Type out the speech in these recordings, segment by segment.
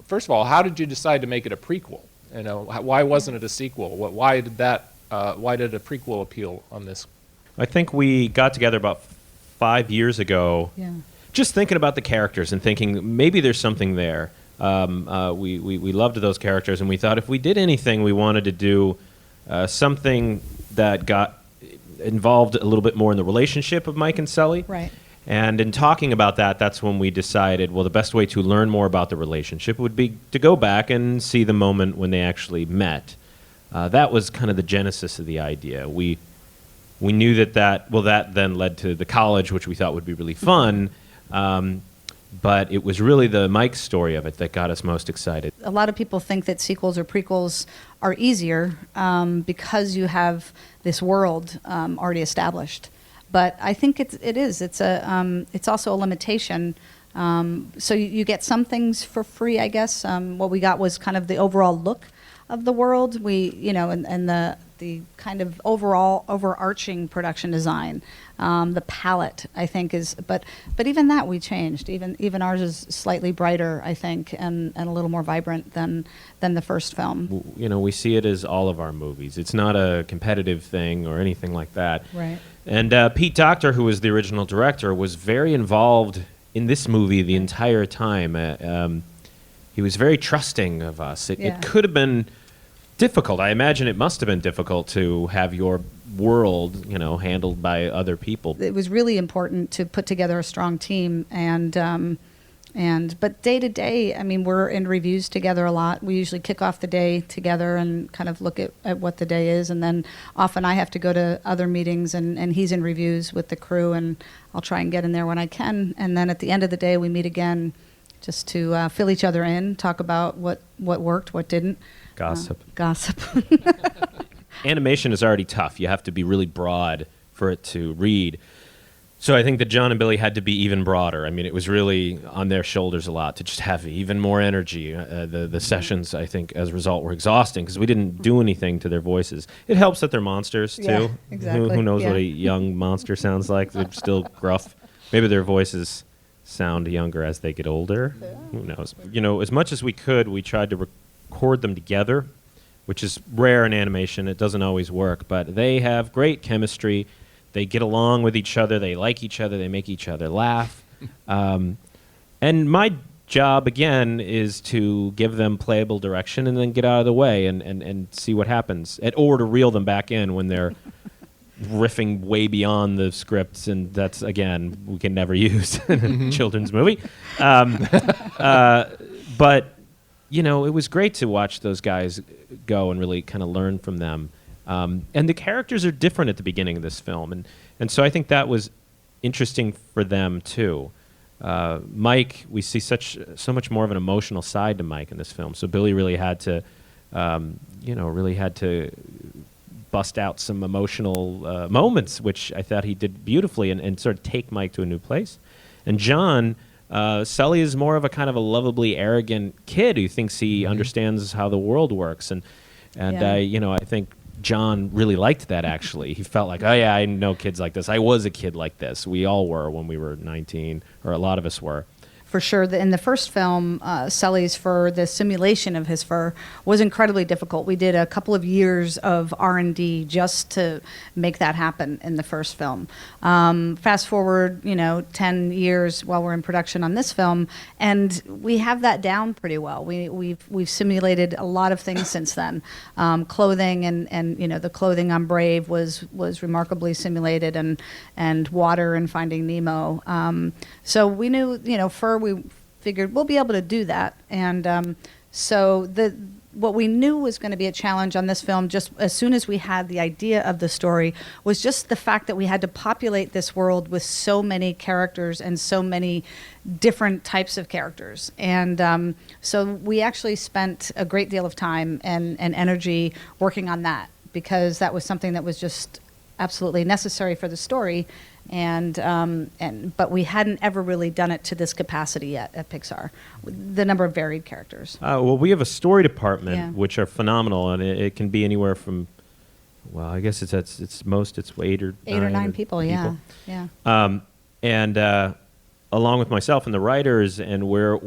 first of all, how did you decide to make it a prequel? You know, why wasn't it a sequel? Why did a prequel appeal on this? I think we got together about 5 years ago, just thinking about the characters and thinking maybe there's something there. We loved those characters, and we thought if we did anything, we wanted to do something that got involved a little bit more in the relationship of Mike and Sully. Right. And in talking about that, that's when we decided, well, the best way to learn more about the relationship would be to go back and see the moment when they actually met. That was kind of the genesis of the idea. We knew that then led to the college, which we thought would be really fun. But it was really the Mike story of it that got us most excited. A lot of people think that sequels or prequels are easier because you have this world already established. But I think it is. It's also a limitation. So you get some things for free, I guess. What we got was kind of the overall look of the world. And the kind of overarching production design, the palette, I think is. But even that we changed. Even ours is slightly brighter, I think, and a little more vibrant than the first film. You know, we see it as all of our movies. It's not a competitive thing or anything like that. Right. And Pete Docter, who was the original director, was very involved in this movie the entire time. He was very trusting of us. It could have been difficult. I imagine it must have been difficult to have your world, handled by other people. It was really important to put together a strong team, but day to day, I mean, we're in reviews together a lot. We usually kick off the day together and kind of look at what the day is, and then often I have to go to other meetings, and he's in reviews with the crew, and I'll try and get in there when I can. And then at the end of the day, we meet again just to fill each other in, talk about what worked, what didn't. Gossip. Animation is already tough. You have to be really broad for it to read. So I think that John and Billy had to be even broader. I mean, it was really on their shoulders a lot to just have even more energy. The sessions, I think, as a result, were exhausting because we didn't do anything to their voices. It helps that they're monsters, too. Yeah, exactly. Who knows what a young monster sounds like? They're still gruff. Maybe their voices sound younger as they get older. Yeah. Who knows? As much as we could, we tried to record them together, which is rare in animation. It doesn't always work, but they have great chemistry. They get along with each other. They like each other. They make each other laugh. And my job, again, is to give them playable direction and then get out of the way and see what happens. Or to reel them back in when they're riffing way beyond the scripts. And that's, again, we can never use in a children's movie. But, it was great to watch those guys go and really kind of learn from them. And the characters are different at the beginning of this film. And so I think that was interesting for them, too. Mike, we see so much more of an emotional side to Mike in this film. So Billy really had to, bust out some emotional moments, which I thought he did beautifully and sort of take Mike to a new place. And John, Sully is more of a kind of a lovably arrogant kid who thinks he understands how the world works. And I think John really liked that, actually. He felt like, oh, yeah, I know kids like this. I was a kid like this. We all were when we were 19, or a lot of us were. For sure, in the first film, Sully's fur, the simulation of his fur, was incredibly difficult. We did a couple of years of R&D just to make that happen in the first film. Fast forward, 10 years while we're in production on this film, and we have that down pretty well. We've simulated a lot of things since then. Clothing and the clothing on Brave was remarkably simulated, and water and Finding Nemo. So we knew, fur. We figured we'll be able to do that, and so what we knew was going to be a challenge on this film, just as soon as we had the idea of the story, was just the fact that we had to populate this world with so many characters and so many different types of characters. And so we actually spent a great deal of time and energy working on that, because that was something that was just absolutely necessary for the story. But we hadn't ever really done it to this capacity yet at Pixar, the number of varied characters. Well, we have a story department, which are phenomenal, and it can be anywhere from, well, I guess it's 8 or 9 people. Yeah. And along with myself and the writers, and we're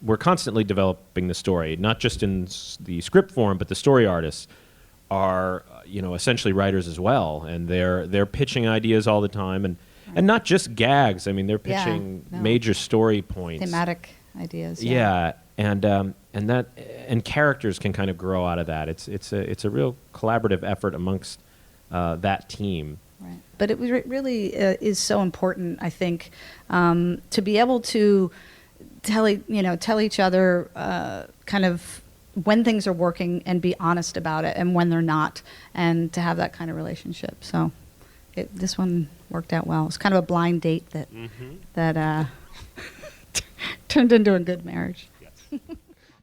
we're constantly developing the story, not just in the script form, but the story artists are, essentially writers as well, and they're pitching ideas all the time, and not just gags. I mean, they're Yeah, pitching no. major story points. Thematic ideas. Yeah, and characters can kind of grow out of that. It's a real collaborative effort amongst that team. Right. But it was really is so important, I think, to be able to tell each other kind of when things are working and be honest about it, and when they're not, and to have that kind of relationship. So this one worked out well. It's kind of a blind date that turned into a good marriage. Yes.